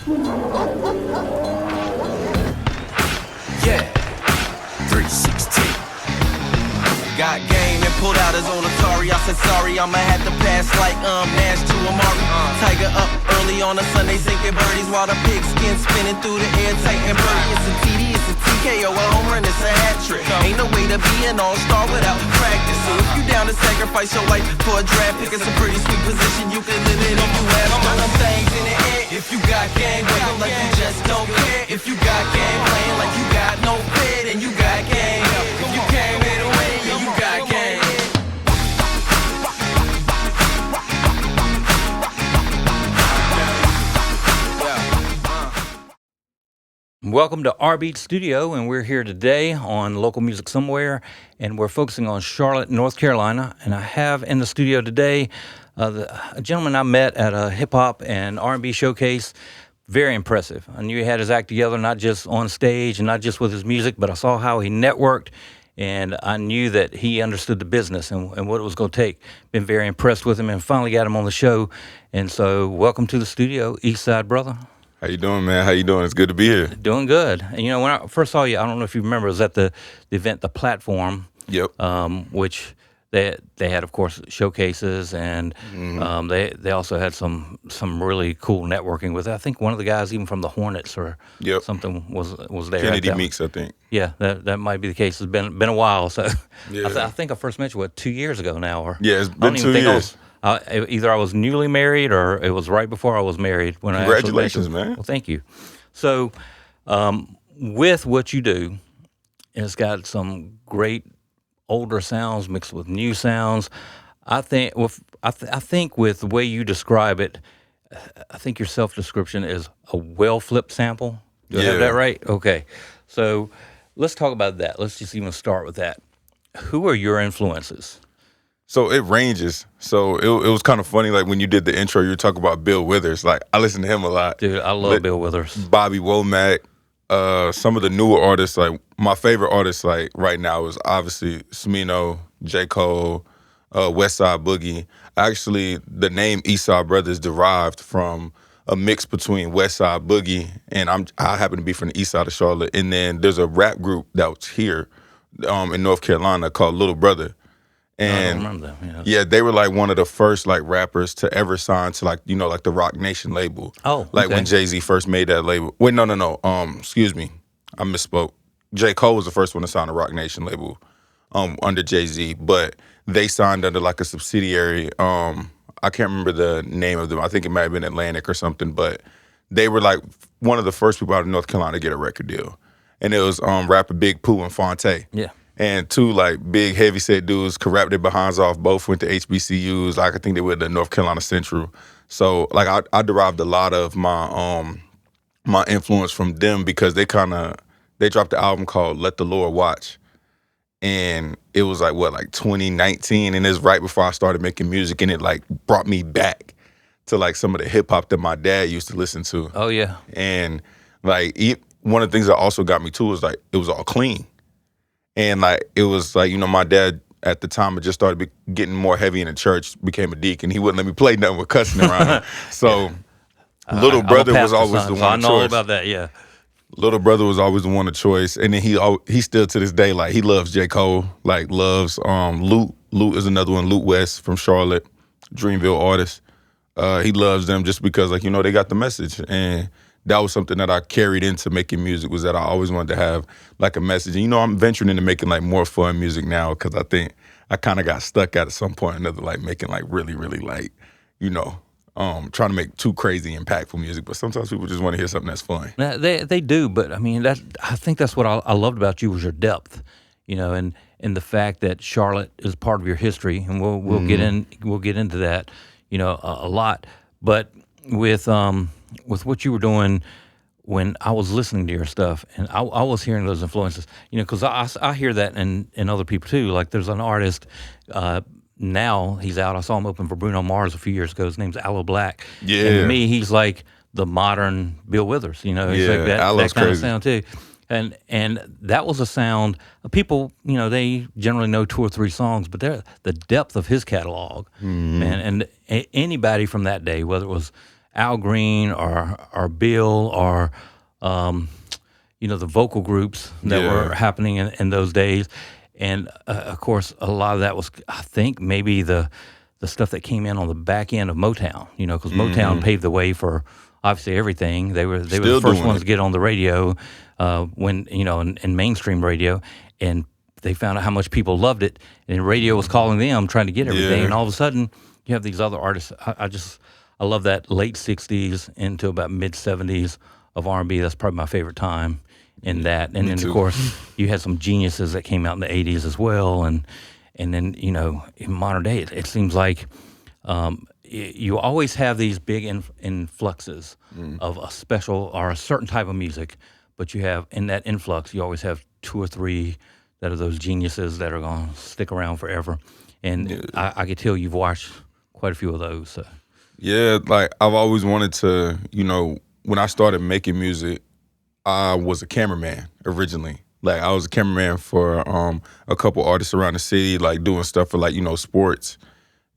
Yeah, 316. Got game and pulled out his own Atari. I said sorry, I'ma have to pass like Nash to Amari. Tiger up early on a Sunday, sinking birdies while the pigskin spinning through the air, taking birdie. It's a TD, it's a TKO, a home run, it's a hat trick. Ain't no way to be an all-star without practice. So if you down to sacrifice your life for a draft pick, it's a pretty sweet position you can live in if you have some things in the air. If you got game, waving like you just don't care. If you got game, playing like you got no fit, and you got game. If you came here to win, you got game. Welcome to rBeatz Studio, and we're here today on Local Music Somewhere, and we're focusing on Charlotte, North Carolina. And I have in the studio today a gentleman I met at a hip-hop and R&B showcase. Very impressive. I knew he had his act together, not just on stage and not just with his music, but I saw how he networked, and I knew that he understood the business and what it was going to take. Been very impressed with him and finally got him on the show. And so welcome to the studio, East Side Brotha. How you doing, man? How you doing? It's good to be here. Doing good. And, you know, when I first saw you, I don't know if you remember, it was at the event, The Platform. Yep. Which they had, of course, showcases, and they also had some really cool networking with it. I think one of the guys, even from the Hornets or something, was there. Kennedy Meeks, I think. Yeah, that might be the case. It's been a while. So Yeah. I think I first met you, 2 years ago now? Or Yeah, it's been 2 years. Either I was newly married or it was right before I was married. When Congratulations, man. Well, thank you. So with what you do, it's got some great older sounds mixed with new sounds. I think with the way you describe it, I think your self-description is a well-flipped sample. Do I have that right? Okay. So let's talk about that. Let's just even start with that. Who are your influences? So it ranges. So it was kind of funny, like when you did the intro, you were talking about Bill Withers. Like I listen to him a lot. Dude, I love Bill Withers. Bobby Womack, some of the newer artists, like my favorite artists like right now is obviously Smino, J. Cole, Westside Boogie. Actually, the name East Side Brotha is derived from a mix between Westside Boogie and I happen to be from the East Side of Charlotte. And then there's a rap group that was here in North Carolina called Little Brother. And I don't remember them. Yeah, they were like one of the first like rappers to ever sign to like, you know, like the Rock Nation label. Oh, like okay. when Jay-Z first made that label. Wait, no. Excuse me, I misspoke. J. Cole was the first one to sign the Rock Nation label under Jay-Z, but they signed under like a subsidiary. I can't remember the name of them. I think it might have been Atlantic or something, but they were like one of the first people out of North Carolina to get a record deal. And it was rapper Big Pooh and Fonte. Yeah. And two like big heavyset dudes could rap their behinds off. Both went to HBCUs. Like I think they went to North Carolina Central. So like I derived a lot of my my influence from them because they dropped the album called Let the Lord Watch. And it was like 2019, and it's right before I started making music, and it like brought me back to like some of the hip hop that my dad used to listen to. Oh yeah. And like one of the things that also got me too was like it was all clean. And like it was like, you know, my dad at the time had just started getting more heavy in the church, became a deacon. He wouldn't let me play nothing with cussing around him. So Little Brother was always the one of choice. I know all about that, yeah. Little Brother was always the one of choice. And then he still to this day, like he loves J. Cole, like loves Lute. Lute is another one, Lute West from Charlotte, Dreamville artist. He loves them just because, like, you know, they got the message. And that was something that I carried into making music, was that I always wanted to have like a message. And, you know, I'm venturing into making like more fun music now because I think I kind of got stuck at some point or another, like making like really, really like, you know, trying to make too crazy impactful music. But sometimes people just want to hear something that's fun. They do, but I mean, I think that's what I loved about you was your depth, you know, and the fact that Charlotte is part of your history, and we'll get into that, you know, a lot. But with what you were doing when I was listening to your stuff, and I was hearing those influences, you know, because I hear that in other people too. Like there's an artist, now he's out. I saw him open for Bruno Mars a few years ago. His name's Aloe Black. Yeah. And to me, he's like the modern Bill Withers, you know. He's Yeah, like that Aloe's kind crazy. of sound too. And that was a sound, people, you know, they generally know 2 or 3 songs, but the depth of his catalog, man, and anybody from that day, whether it was Al Green or Bill or the vocal groups that were happening in those days. And of course, a lot of that was, I think, maybe the stuff that came in on the back end of Motown. Because Motown paved the way for obviously everything. They were the first ones to get on the radio when in mainstream radio, and they found out how much people loved it, and radio was calling them, trying to get everything. And all of a sudden, you have these other artists. I love that late '60s into about mid '70s of R&B. That's probably my favorite time in that. And then, of course, you had some geniuses that came out in the '80s as well. And then, in modern day, it seems like you always have these big influxes of a special or a certain type of music, but you have, in that influx, you always have 2 or 3 that are those geniuses that are going to stick around forever. And I could tell you've watched quite a few of those. So. Yeah, like I've always wanted to, when I started making music, I was a cameraman originally. Like I was a cameraman for a couple artists around the city, like doing stuff for sports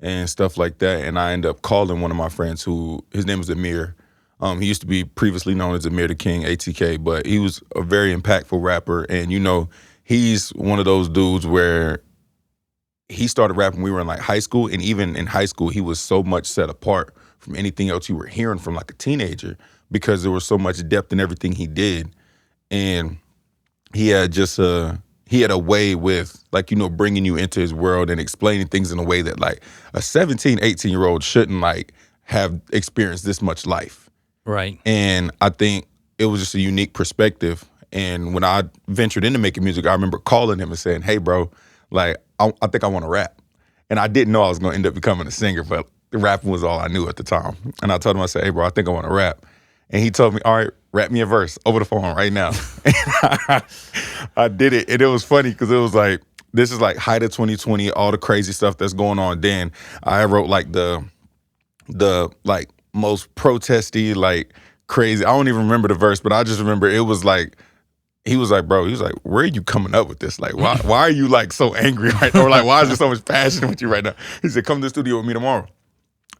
and stuff like that. And I ended up calling one of my friends his name was Amir. He used to be previously known as Amir the King, ATK, but he was a very impactful rapper. And, he's one of those dudes where he started rapping when we were in high school. And even in high school, he was so much set apart from anything else you were hearing from a teenager because there was so much depth in everything he did. And he had a way with bringing you into his world and explaining things in a way that a 17, 18-year-old shouldn't have experienced this much life. Right. And I think it was just a unique perspective. And when I ventured into making music, I remember calling him and saying, "Hey, bro, I think I want to rap." And I didn't know I was going to end up becoming a singer, but rapping was all I knew at the time. And I told him, I said, "Hey, bro, I think I want to rap." And he told me, "All right, rap me a verse over the phone right now." I did it. And it was funny because it was this is height of 2020, all the crazy stuff that's going on then. I wrote the most protesty, crazy. I don't even remember the verse, but I just remember it was he was "Bro," he was "Where are you coming up with this? Why are you so angry right now? Or why is there so much passion with you right now?" He said, "Come to the studio with me tomorrow."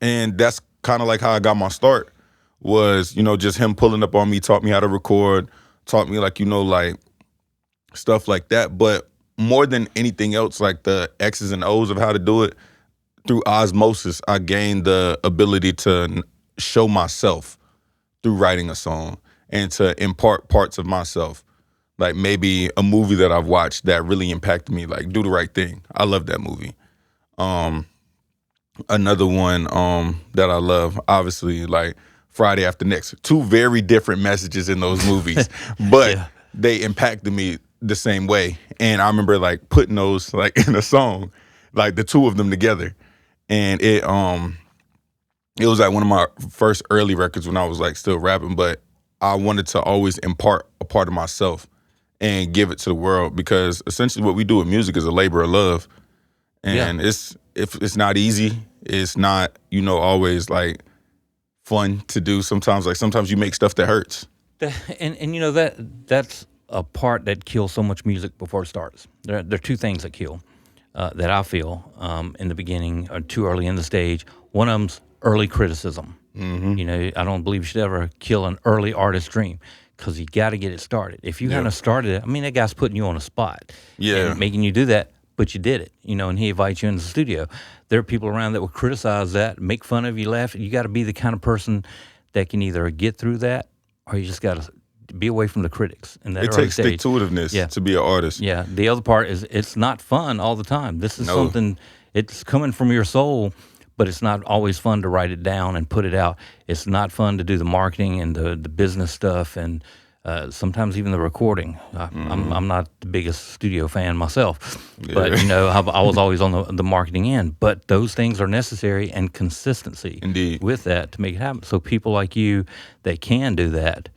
And that's kind of how I got my start was, just him pulling up on me, taught me how to record, taught me stuff like that. But more than anything else, the X's and O's of how to do it, through osmosis, I gained the ability to show myself through writing a song and to impart parts of myself. Maybe a movie that I've watched that really impacted me, Do the Right Thing. I love that movie. Another one that I love, obviously, Friday After Next. 2 very different messages in those movies, but they impacted me the same way. And I remember putting those in a song, the 2 of them together. And it was one of my first early records when I was still rapping, but I wanted to always impart a part of myself and give it to the world because essentially what we do with music is a labor of love. And it's not easy. It's not, always fun to do sometimes. Sometimes you make stuff that hurts. And that's a part that kills so much music before it starts. There are 2 things that kill that I feel in the beginning or too early in the stage. One of them's early criticism. Mm-hmm. I don't believe you should ever kill an early artist's dream because you got to get it started. If you hadn't started it, that guy's putting you on a spot and making you do that, but you did it, and he invites you into the studio. There are people around that will criticize that, make fun of you, laugh. You got to be the kind of person that can either get through that or you just got to be away from the critics. In that it takes stick-to-itiveness to be an artist. Yeah. The other part is it's not fun all the time. This is something, it's coming from your soul, but it's not always fun to write it down and put it out. It's not fun to do the marketing and the business stuff and sometimes even the recording. I'm not the biggest studio fan myself, but I was always on the marketing end. But those things are necessary and consistency Indeed. With that to make it happen. So people like you that can do that,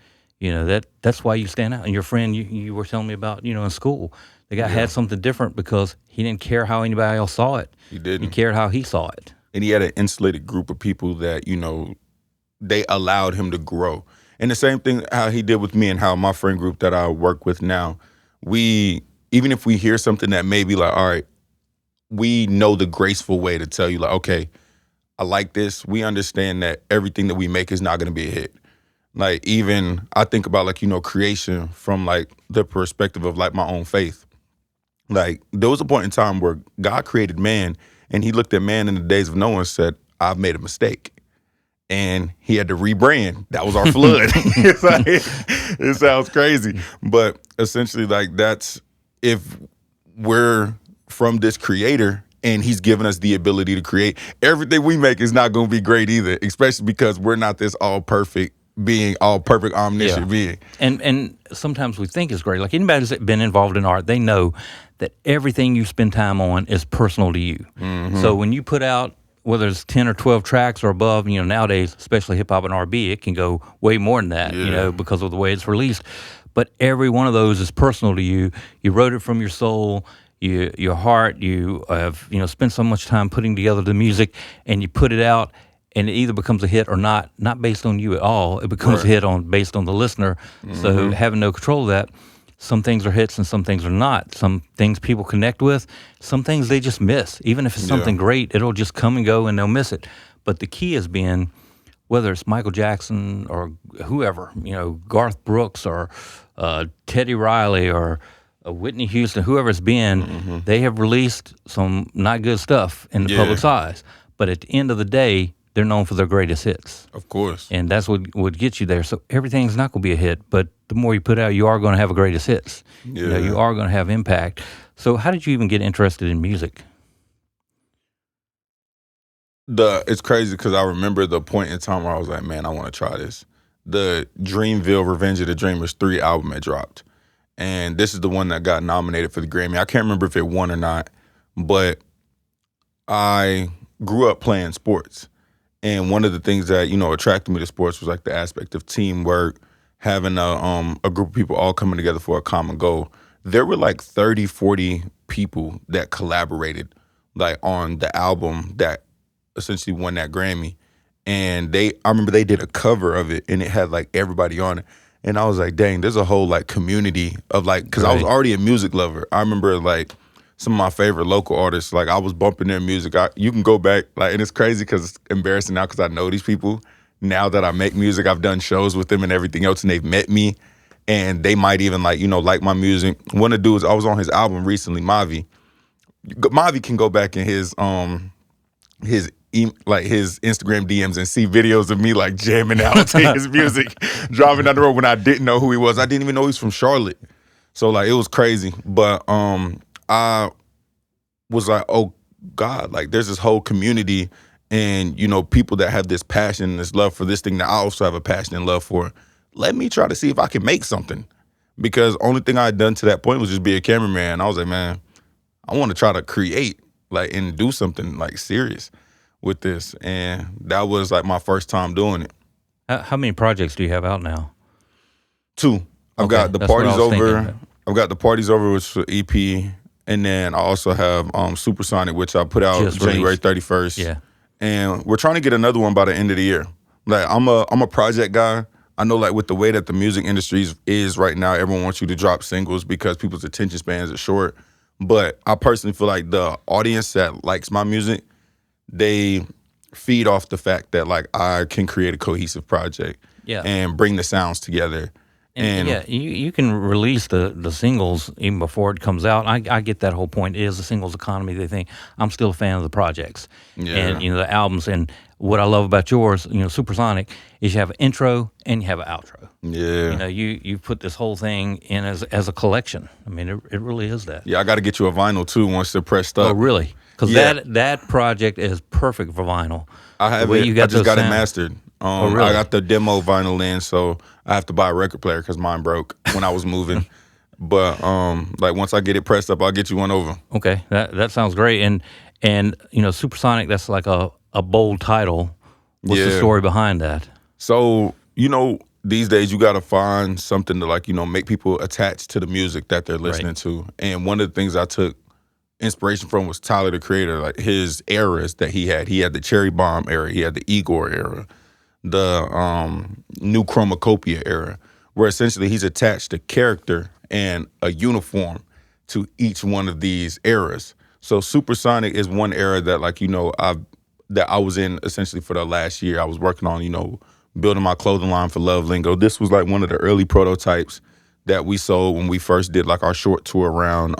that's why you stand out. And your friend you were telling me about, in school, the guy had something different because he didn't care how anybody else saw it. He didn't. He cared how he saw it. And he had an insulated group of people that, they allowed him to grow. And the same thing how he did with me and how my friend group that I work with now, even if we hear something that may be all right, we know the graceful way to tell you okay, I like this. We understand that everything that we make is not going to be a hit. Like, even I think about, like, creation from, like, the perspective of, like, my own faith. Like, there was a point in time where God created man, and he looked at man in the days of Noah and said, I've made a mistake. And he had to rebrand. That was our flood. It's like, it sounds crazy. But essentially, like, that's, if we're from this creator and he's given us the ability to create, everything we make is not going to be great either, especially because we're not this all perfect being, all perfect omniscient being. And sometimes we think it's great. Like, anybody that's been involved in art, they know that everything you spend time on is personal to you. So when you put out, whether it's 10 or 12 tracks or above, nowadays, especially hip hop and R&B, it can go way more than that, because of the way it's released. But every one of those is personal to you. You wrote it from your soul, your heart. You have, spent so much time putting together the music, and you put it out, and it either becomes a hit or not based on you at all. It becomes a hit based on the listener. So having no control of that, some things are hits and some things are not. Some things people connect with, some things they just miss. Even if it's something great, it'll just come and go and they'll miss it. But the key has been, whether it's Michael Jackson or whoever, Garth Brooks or Teddy Riley or Whitney Houston, whoever it's been, they have released some not good stuff in the public's eyes. But at the end of the day, they're known for their greatest hits. Of course. And that's what gets you there. So everything's not going to be a hit, but the more you put out, you are going to have a greatest hits. You are going to have impact. So how did you even get interested in music? It's crazy because I remember the point in time where I was like, man, I want to try this. The Dreamville Revenge of the Dreamers 3 album had dropped. And this is the one that got nominated for the Grammy. I can't remember if it won or not, but I grew up playing sports. And one of the things that, attracted me to sports was, like, the aspect of teamwork, having a group of people all coming together for a common goal. There were like 30, 40 people that collaborated, like, on the album that essentially won that Grammy. And I remember they did a cover of it, and it had, like, everybody on it. And I was like, dang, there's a whole, like, community of, like, because I was already a music lover. I remember, like, some of my favorite local artists, like, I was bumping their music. You can go back, like, and it's crazy because it's embarrassing now because I know these people. Now that I make music, I've done shows with them and everything else, and they've met me, and they might even, like, like my music. One of the dudes, I was on his album recently, Mavi. Mavi can go back in his Instagram DMs and see videos of me, like, jamming out to his music, driving down the road when I didn't know who he was. I didn't even know he was from Charlotte. So, like, it was crazy. But I was like, oh, God, like, there's this whole community and, people that have this passion and this love for this thing that I also have a passion and love for. Let me try to see if I can make something. Because only thing I had done to that point was just be a cameraman. I was like, man, I want to try to create, like, and do something, like, serious with this. And that was, like, my first time doing it. How many projects do you have out now? 2. I've got the Parties Over. I've got the Parties Over, which is EP. And then I also have Supersonic, which I put out January 31st. Yeah. And we're trying to get another one by the end of the year. Like, I'm a project guy. I know, like, with the way that the music industry is right now, everyone wants you to drop singles because people's attention spans are short. But I personally feel like the audience that likes my music, they feed off the fact that, like, I can create a cohesive project and bring the sounds together. And you can release the singles even before it comes out. I get that whole point. It is a singles economy. They think I'm still a fan of the projects and the albums. And what I love about yours, Supersonic, is you have an intro and you have an outro. Yeah, you put this whole thing in as a collection. I mean, it really is that. Yeah, I got to get you a vinyl too once they're pressed up. Oh, really? Because that project is perfect for vinyl. I have it. I just got it mastered. Really? I got the demo vinyl in, so I have to buy a record player because mine broke when I was moving. But like, once I get it pressed up, I'll get you one over. Okay, that sounds great. And Supersonic, that's like a bold title. What's the story behind that? So these days you got to find something to, like, make people attached to the music that they're listening to. And one of the things I took inspiration from was Tyler, the Creator, like his eras that he had. He had the Cherry Bomb era, he had the Igor era, the New Chromacopia era, where essentially he's attached a character and a uniform to each one of these eras. So Supersonic is one era that, like, that I was in essentially for the last year. I was working on, building my clothing line for Love Lingo. This was like one of the early prototypes that we sold when we first did like our short tour around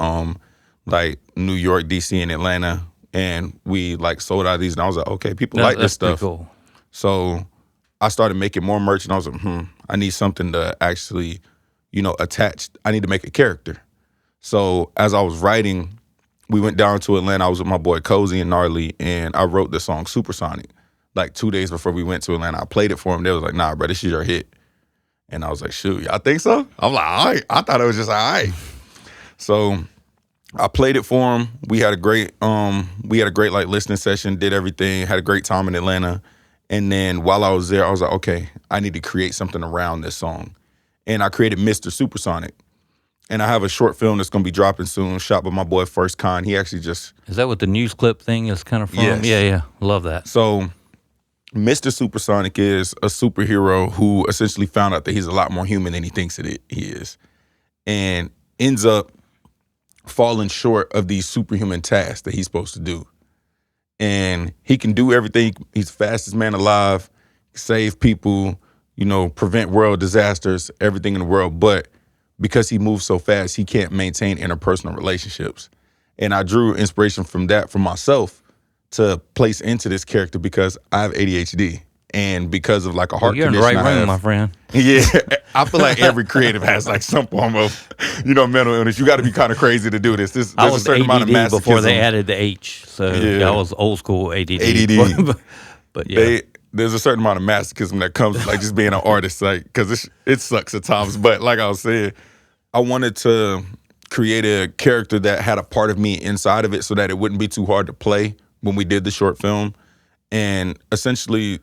like New York, DC, and Atlanta. And we like sold out of these, and I was like, okay, people like this stuff. Pretty cool. So I started making more merch, and I was like, I need something to actually, attach. I need to make a character. So as I was writing, we went down to Atlanta. I was with my boy Cozy and Gnarly, and I wrote the song Supersonic. Like 2 days before we went to Atlanta, I played it for them. They was like, nah, bro, this is your hit. And I was like, shoot, y'all think so? I'm like, all right. I thought it was just all right. So I played it for them. We had a great like listening session, did everything, had a great time in Atlanta. And then while I was there, I was like, okay, I need to create something around this song. And I created Mr. Supersonic. And I have a short film that's going to be dropping soon, shot by my boy First Con. He actually just... Is that what the news clip thing is kind of from? Yes. Yeah. Love that. So Mr. Supersonic is a superhero who essentially found out that he's a lot more human than he thinks he is. And ends up falling short of these superhuman tasks that he's supposed to do. And he can do everything. He's the fastest man alive, save people, prevent world disasters, everything in the world. But because he moves so fast, he can't maintain interpersonal relationships. And I drew inspiration from that for myself to place into this character because I have ADHD. And because of like a heart condition, you're in the right room, my friend. Yeah, I feel like every creative has like some form of, mental illness. You got to be kind of crazy to do this. There's I a was certain amount of ADD masochism. before they added the H, so Yeah. I was old school ADD. But yeah, There's a certain amount of masochism that comes with like just being an artist, like because it sucks at times. But like I was saying, I wanted to create a character that had a part of me inside of it, so that it wouldn't be too hard to play when we did the short film. And essentially,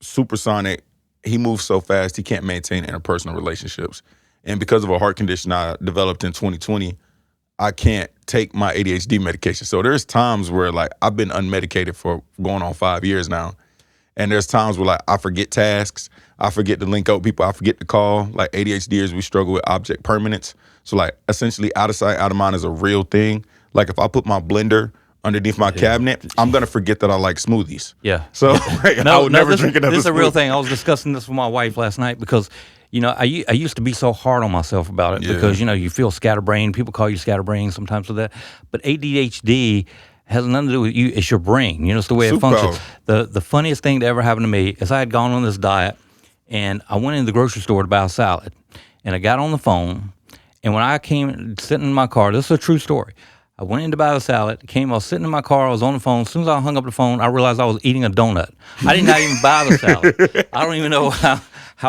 Supersonic, he moves so fast he can't maintain interpersonal relationships. And because of a heart condition I developed in 2020, I can't take my ADHD medication. So there's times where like I've been unmedicated for going on 5 years now. And there's times where like I forget tasks, I forget to link up people, I forget to call. Like ADHDers, we struggle with object permanence. So like essentially out of sight, out of mind is a real thing. Like if I put my blender underneath my cabinet, I'm gonna forget that I like smoothies. yeah. So I would never drink another This is a real smoothie. thing. I was discussing this with my wife last night because, I used to be so hard on myself about it Yeah. because, you feel scatterbrained. People call you scatterbrained sometimes with that. But ADHD has nothing to do with you. It's your brain. It's the way it functions. The funniest thing that ever happened to me is I had gone on this diet and I went in the grocery store to buy a salad. And I got on the phone. And when I came sitting in my car, this is a true story. I went in to buy the salad, I was sitting in my car, I was on the phone. As soon as I hung up the phone, I realized I was eating a donut. I did not even buy the salad. I don't even know how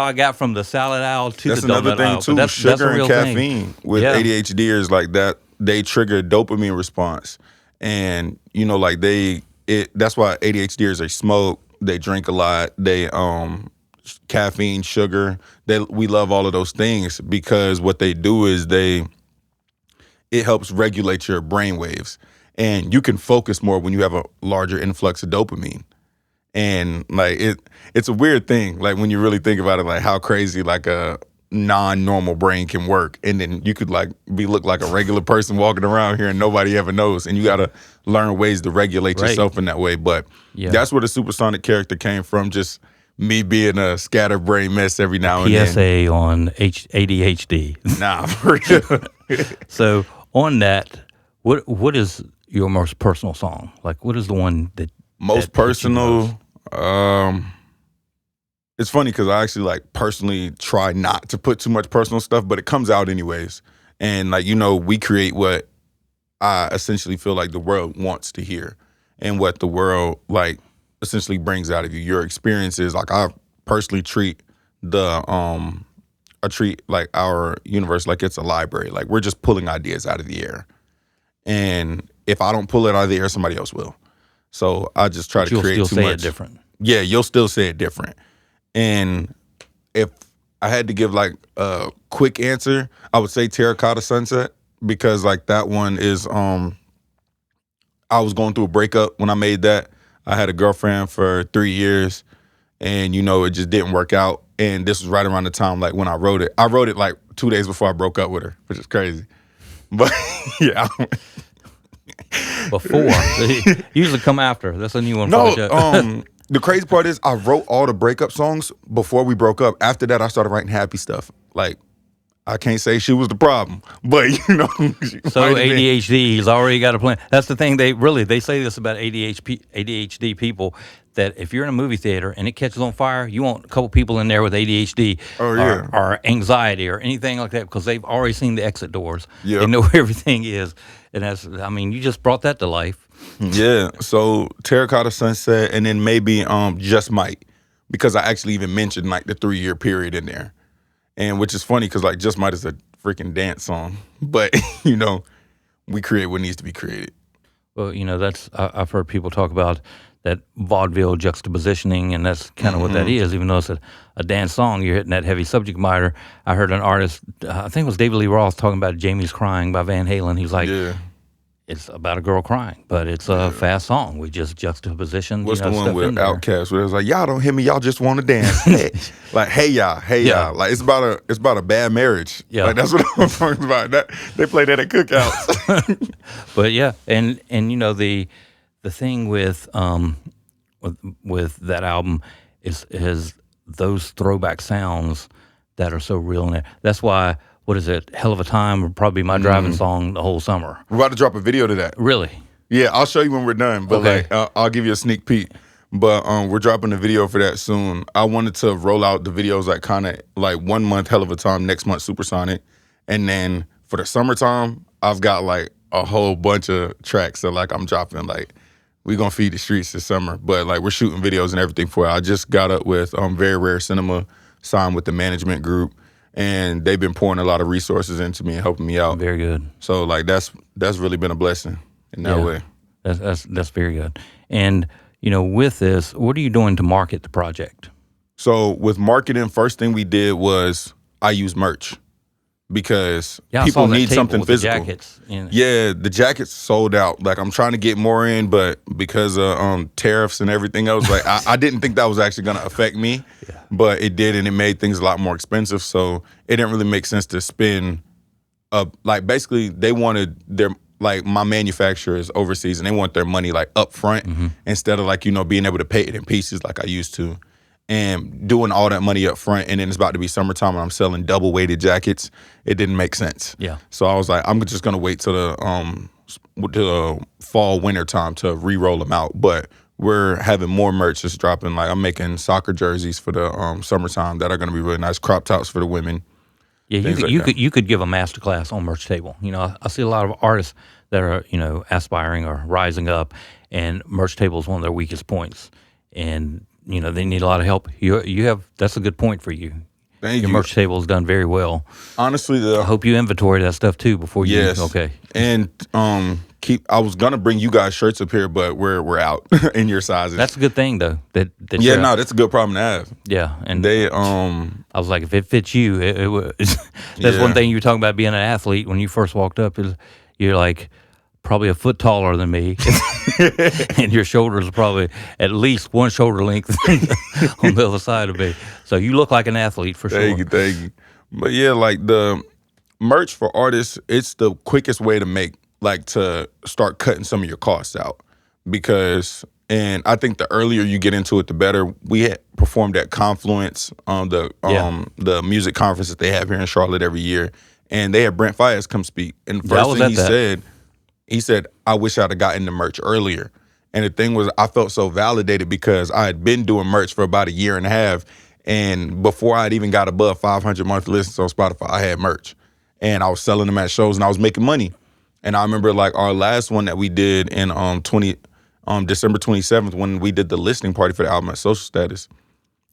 I got from the salad aisle to That's the donut another thing aisle. too. But that's Sugar a real and caffeine thing. with Yeah. ADHDers like that, they trigger dopamine response, and like that's why ADHDers, they smoke, they drink a lot, they caffeine, sugar. We love all of those things because what they do is it helps regulate your brain waves, and you can focus more when you have a larger influx of dopamine. And like it's a weird thing, like when you really think about it, like how crazy like a non-normal brain can work, and then you could like look like a regular person walking around here and nobody ever knows, and you got to learn ways to regulate yourself in that way. But that's where the Supersonic character came from, just me being a scatterbrain mess every now and then. PSA on ADHD. Nah, for real. So on that, what is your most personal song? Like, what is the one that Most that hits you personal, most? it's funny because I actually like personally try not to put too much personal stuff, but it comes out anyways. And like, we create what I essentially feel like the world wants to hear, and what the world like essentially brings out of you. Your experiences, like I personally treat I treat like our universe like it's a library. Like we're just pulling ideas out of the air. And if I don't pull it out of the air, somebody else will. So I just try to create You'll too still much. say it different. Yeah, you'll still say it different. And if I had to give like a quick answer, I would say Terracotta Sunset, because like that one is I was going through a breakup when I made that. I had a girlfriend for 3 years, and it just didn't work out. And this was right around the time like when I wrote it. I wrote it like 2 days before I broke up with her, which is crazy. But yeah. before. They usually come after. That's a new one. No, for the show. the crazy part is I wrote all the breakup songs before we broke up. After that, I started writing happy stuff. Like, I can't say she was the problem, but So ADHD, he's already got a plan. That's the thing. They say this about ADHD people, that if you're in a movie theater and it catches on fire, you want a couple people in there with ADHD or anxiety or anything like that, because they've already seen the exit doors. Yep. They know where everything is, and you just brought that to life. Yeah. So Terracotta Sunset, and then maybe Just Might, because I actually even mentioned like the 3-year period in there. And which is funny because like Just Might is a freaking dance song, but we create what needs to be created. Well, I've heard people talk about that vaudeville juxtapositioning, and that's kind of what that is. Even though it's a dance song, you're hitting that heavy subject matter. I heard an artist, I think it was David Lee Roth, talking about "Jamie's Crying" by Van Halen. He's like, it's about a girl crying, but it's a fast song. We just juxtaposition. What's the one with Outkast where it's like, y'all don't hear me, y'all just want to dance. Like, hey y'all. Like it's about a bad marriage. Yeah, like that's what I'm talking about. They play that at cookouts. But yeah, and the thing with that album is those throwback sounds that are so real in there. That's why. What is it? Hell of a Time would probably be my driving song the whole summer. We're about to drop a video to that. Really? Yeah, I'll show you when we're done. But okay. I'll give you a sneak peek. But we're dropping a video for that soon. I wanted to roll out the videos like kind of like 1 month Hell of a Time, next month Supersonic, and then for the summertime, I've got like a whole bunch of tracks that like I'm dropping. Like we gonna feed the streets this summer. But like we're shooting videos and everything for it. I just got up with Very Rare Cinema, signed with the management group. And they've been pouring a lot of resources into me and helping me out. Very good. So like that's really been a blessing in that way. That's very good. And with this, what are you doing to market the project? So with marketing, first thing we did was I used merch because people need something physical. The jackets. Yeah, the jackets sold out. Like I'm trying to get more in, but because of tariffs and everything else, like I didn't think that was actually going to affect me, but it did, and it made things a lot more expensive. So it didn't really make sense to spend. Like basically, they wanted their my manufacturers overseas, and they want their money like up front instead of like being able to pay it in pieces like I used to. And doing all that money up front, and then it's about to be summertime and I'm selling double weighted jackets, it didn't make sense. Yeah. So I was like, I'm just gonna wait till the fall winter time to re-roll them out. But we're having more merch that's dropping. Like I'm making soccer jerseys for the summertime that are gonna be really nice, crop tops for the women. Yeah, you could give a masterclass on Merch Table. I see a lot of artists that are aspiring or rising up, and Merch Table is one of their weakest points, and they need a lot of help. That's a good point for you. Thank you. Your merch table is done very well. Honestly, I hope you inventory that stuff too before you. Yes. Okay. And I was gonna bring you guys shirts up here, but we're out in your sizes. That's a good thing though. That's a good problem to have. Yeah, and they I was like, if it fits you, it would. That's one thing you were talking about being an athlete when you first walked up. Is you're like probably a foot taller than me, and your shoulders are probably at least one shoulder length on the other side of me. So you look like an athlete for sure. Thank you. But yeah, like the merch for artists, it's the quickest way to start cutting some of your costs out. And I think the earlier you get into it, the better. We had performed at Confluence, the music conference that they have here in Charlotte every year, and they had Brent Faiyaz come speak. And the first thing he said, I wish I'd have gotten the merch earlier. And the thing was, I felt so validated because I had been doing merch for about a year and a half. And before I'd even got above 500 monthly listens on Spotify, I had merch. And I was selling them at shows and I was making money. And I remember like our last one that we did in December 27th when we did the listening party for the album at Social Status.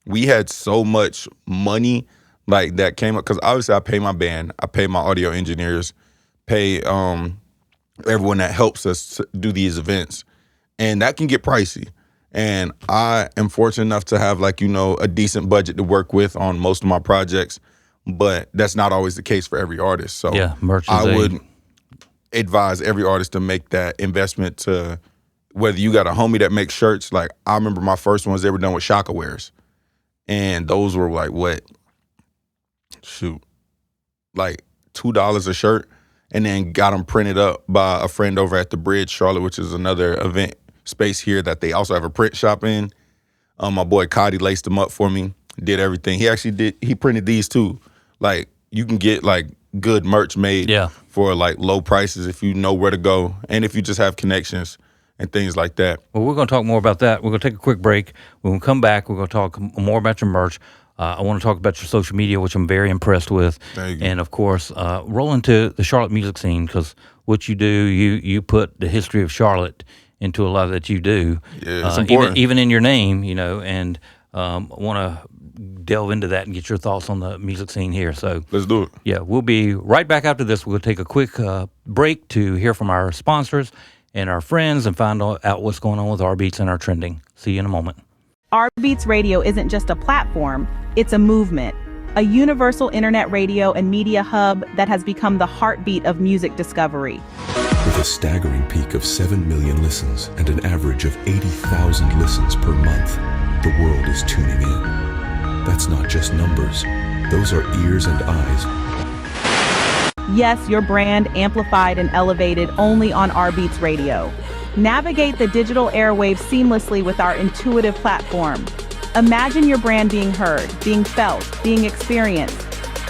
We had so much money like that came up because obviously I pay my band, I pay my audio engineers, pay everyone that helps us do these events, and that can get pricey. And I am fortunate enough to have a decent budget to work with on most of my projects, but that's not always the case for every artist. So merch I would advise every artist to make that investment to whether you got a homie that makes shirts. Like I remember my first ones they were done with Shaka Wares, and those were like $2 a shirt. and then got them printed up by a friend over at the Bridge, Charlotte, which is another event space here that they also have a print shop in. My boy Cody laced them up for me, did everything. He printed these too. Like, you can get like good merch made for like low prices if you know where to go and if you just have connections and things like that. Well, we're going to talk more about that. We're going to take a quick break. When we come back, we're going to talk more about your merch. I want to talk about your social media, which I'm very impressed with. And, of course, roll into the Charlotte music scene, because what you do, you put the history of Charlotte into a lot that you do. Yeah, it's important. Even in your name, you know, and I want to delve into that and get your thoughts on the music scene here. So let's do it. Yeah, we'll be right back after this. We'll take a quick break to hear from our sponsors and our friends and find out what's going on with rBeatz and our trending. See you in a moment. rBeatz Radio isn't just a platform, it's a movement. A universal internet radio and media hub that has become the heartbeat of music discovery. With a staggering peak of 7 million listens and an average of 80,000 listens per month, the world is tuning in. That's not just numbers, those are ears and eyes. Yes, your brand amplified and elevated only on rBeatz Radio. Navigate the digital airwaves seamlessly with our intuitive platform. Imagine your brand being heard, being felt, being experienced.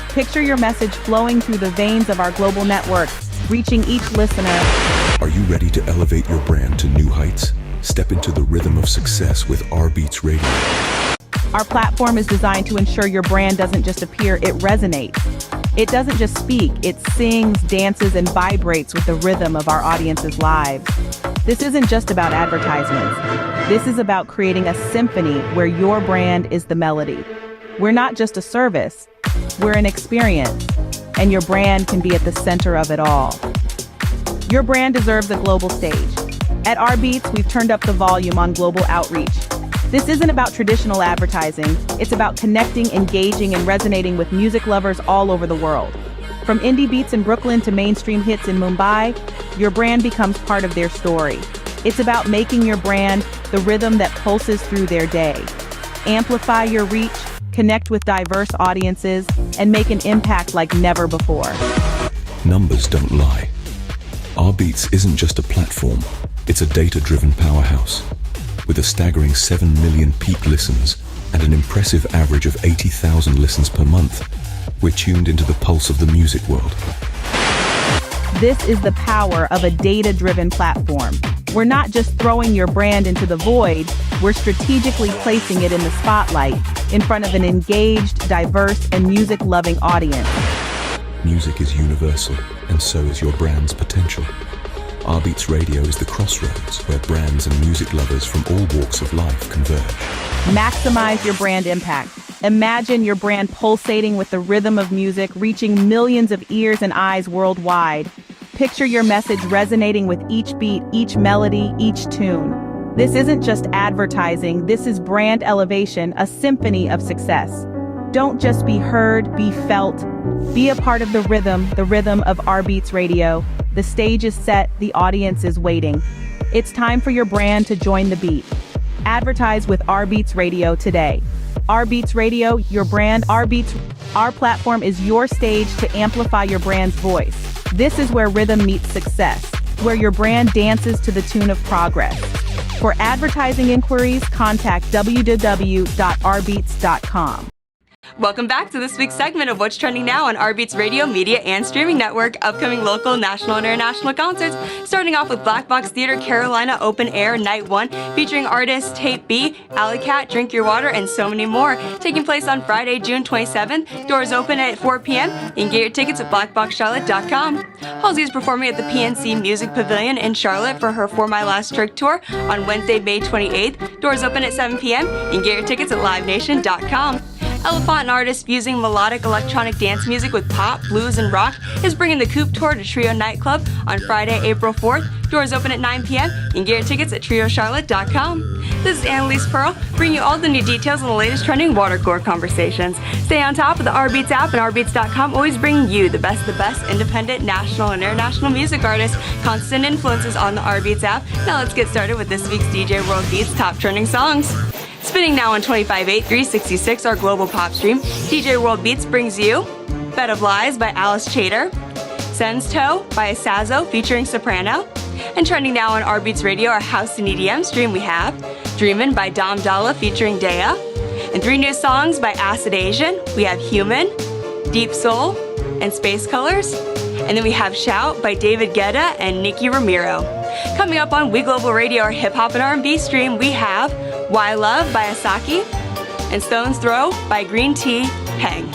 Picture your message flowing through the veins of our global network, reaching each listener. Are you ready to elevate your brand to new heights? Step into the rhythm of success with rBeatz Radio. Our platform is designed to ensure your brand doesn't just appear, it resonates. It doesn't just speak, it sings, dances, and vibrates with the rhythm of our audience's lives. This isn't just about advertisements. This is about creating a symphony where your brand is the melody. We're not just a service, we're an experience, and your brand can be at the center of it all. Your brand deserves a global stage. At rBeatz, we've turned up the volume on global outreach. This isn't about traditional advertising, it's about connecting, engaging, and resonating with music lovers all over the world. From indie beats in Brooklyn to mainstream hits in Mumbai, your brand becomes part of their story. It's about making your brand the rhythm that pulses through their day. Amplify your reach, connect with diverse audiences, and make an impact like never before. Numbers don't lie. rBeatz isn't just a platform, it's a data-driven powerhouse. With a staggering 7 million peak listens and an impressive average of 80,000 listens per month, we're tuned into the pulse of the music world. This is the power of a data-driven platform. We're not just throwing your brand into the void, we're strategically placing it in the spotlight, in front of an engaged, diverse, and music-loving audience. Music is universal, and so is your brand's potential. rBeatz Radio is the crossroads where brands and music lovers from all walks of life converge. Maximize your brand impact. Imagine your brand pulsating with the rhythm of music, reaching millions of ears and eyes worldwide. Picture your message resonating with each beat, each melody, each tune. This isn't just advertising, this is brand elevation, a symphony of success. Don't just be heard, be felt. Be a part of the rhythm of rBeatz Radio. The stage is set, the audience is waiting. It's time for your brand to join the beat. Advertise with rBeatz Radio today. rBeatz Radio, your brand, rBeatz. Our platform is your stage to amplify your brand's voice. This is where rhythm meets success, where your brand dances to the tune of progress. For advertising inquiries, contact www.rbeatz.com. Welcome back to this week's segment of What's Trending Now on rBeatz Radio, Media, and Streaming Network. Upcoming local, national, and international concerts, starting off with Black Box Theater Carolina Open Air Night 1, featuring artists Tape B, Alley Cat, Drink Your Water, and so many more. Taking place on Friday, June 27th. Doors open at 4 p.m. You can get your tickets at blackboxcharlotte.com. Halsey is performing at the PNC Music Pavilion in Charlotte for her For My Last Trick tour on Wednesday, May 28th. Doors open at 7 p.m. You can get your tickets at livenation.com. Elephant, an artist fusing melodic electronic dance music with pop, blues, and rock, is bringing the Coupe Tour to Trio Nightclub on Friday, April 4th. Doors open at 9 p.m. You can get your tickets at triocharlotte.com. This is Annalise Pearl, bringing you all the new details on the latest trending watercolor conversations. Stay on top of the rBeatz app and rBeatz.com, always bringing you the best independent, national, and international music artists, constant influences on the rBeatz app. Now let's get started with this week's DJ World Beats top trending songs. Spinning now on 25.8, 366, our global pop stream, DJ World Beats brings you Bed of Lies by Alice Chater, Sen's Toe by Asazo featuring Soprano. And trending now on rBeatz Radio, our house and EDM stream, we have Dreamin' by Dom Dalla featuring Dea. And 3 new songs by Acid Asian. We have Human, Deep Soul, and Space Colors. And then we have Shout by David Guetta and Nicky Ramiro. Coming up on We Global Radio, our hip-hop and R&B stream, we have Why Love by Asaki and Stone's Throw by Green Tea Peng.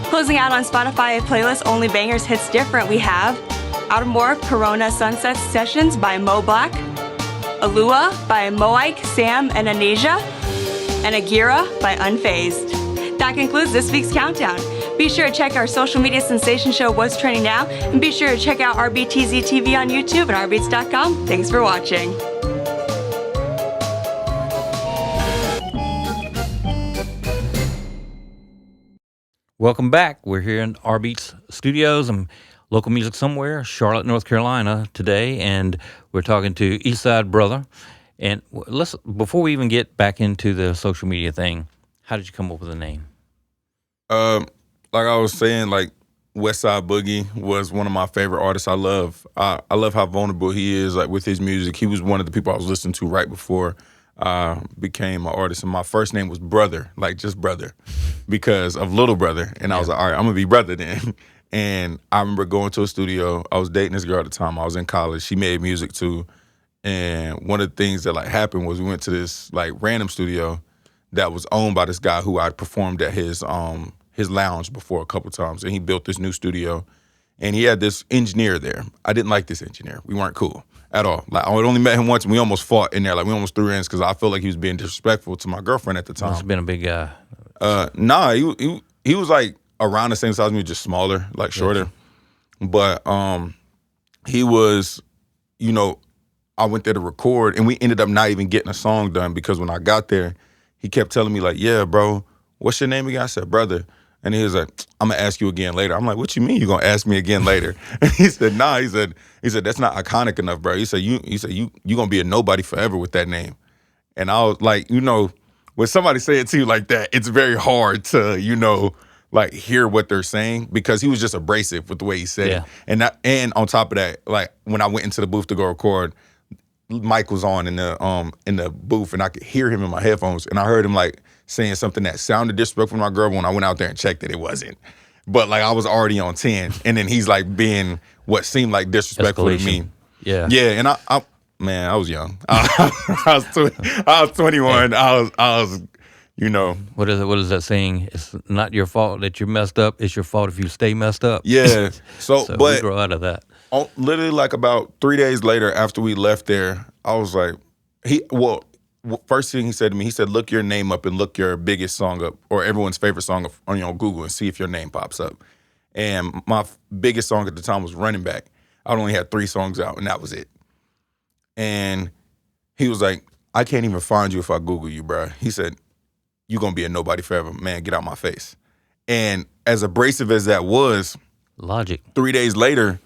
Closing out on Spotify playlist Only Bangers Hits Different, we have Outermore Corona Sunset Sessions by Mo Black, Alua by Moike, Sam, and Anesia, and Agira by Unfazed. That concludes this week's countdown. Be sure to check our social media sensation show What's Trending Now, and be sure to check out RBTZ TV on YouTube and rbeatz.com. Thanks for watching. Welcome back. We're here in rBeatz Studios and Local Music Somewhere, Charlotte, North Carolina today, and we're talking to East Side Brotha. And let's, before we even get back into the social media thing, how did you come up with the name? Like I was saying, like Westside Boogie was one of my favorite artists. I love how vulnerable he is, like with his music. He was one of the people I was listening to right before I became an artist. And my first name was Brother, like just Brother, because of Little Brother. And I was like, all right, I'm gonna be Brother then. And I remember going to a studio. I was dating this girl at the time. I was in college. She made music too. And one of the things that like happened was we went to this like random studio that was owned by this guy who I performed at his lounge before a couple times. And he built this new studio. And he had this engineer there. I didn't like this engineer. We weren't cool at all. Like I had only met him once and we almost fought in there. Like we almost threw hands because I felt like he was being disrespectful to my girlfriend at the time. Must have been a big guy. Nah, he was like around the same size as me, just smaller, like shorter. But he was, you know, I went there to record and we ended up not even getting a song done because when I got there, he kept telling me like, yeah, bro, what's your name again? I said, Brother. And he was like, I'm gonna ask you again later. I'm like, what you mean you gonna ask me again later? And he said, nah, he said, that's not iconic enough, bro. He said, you gonna be a nobody forever with that name. And I was like, you know, when somebody say it to you like that, it's very hard to, you know, like hear what they're saying because he was just abrasive with the way he said it. And on top of that, like when I went into the booth to go record, Mike was on in the booth and I could hear him in my headphones and I heard him like saying something that sounded disrespectful to my girl. When I went out there and checked it wasn't. But like I was already on 10 and then he's like being what seemed like disrespectful to me. Yeah. Yeah, and I was young. I was 21. I was you know. What is that saying? It's not your fault that you're messed up. It's your fault if you stay messed up. Yeah. So but we grow out of that. Literally like about 3 days later after we left there, I was like, first thing he said to me, he said, look your name up and look your biggest song up or everyone's favorite song on Google and see if your name pops up. And my biggest song at the time was Running Back. I only had 3 songs out and that was it. And he was like, I can't even find you if I Google you, bro. He said, you're going to be a nobody forever. Man, get out my face. And as abrasive as that was, logic. 3 days later,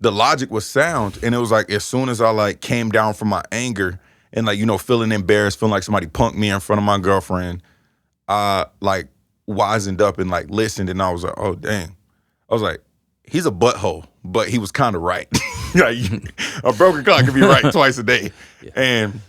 the logic was sound. And it was like, as soon as I like came down from my anger and like, you know, feeling embarrassed, feeling like somebody punked me in front of my girlfriend, I like wisened up and like listened. And I was like, oh, dang. I was like, he's a butthole, but he was kind of right. Like, a broken clock can be right twice a day. Yeah. And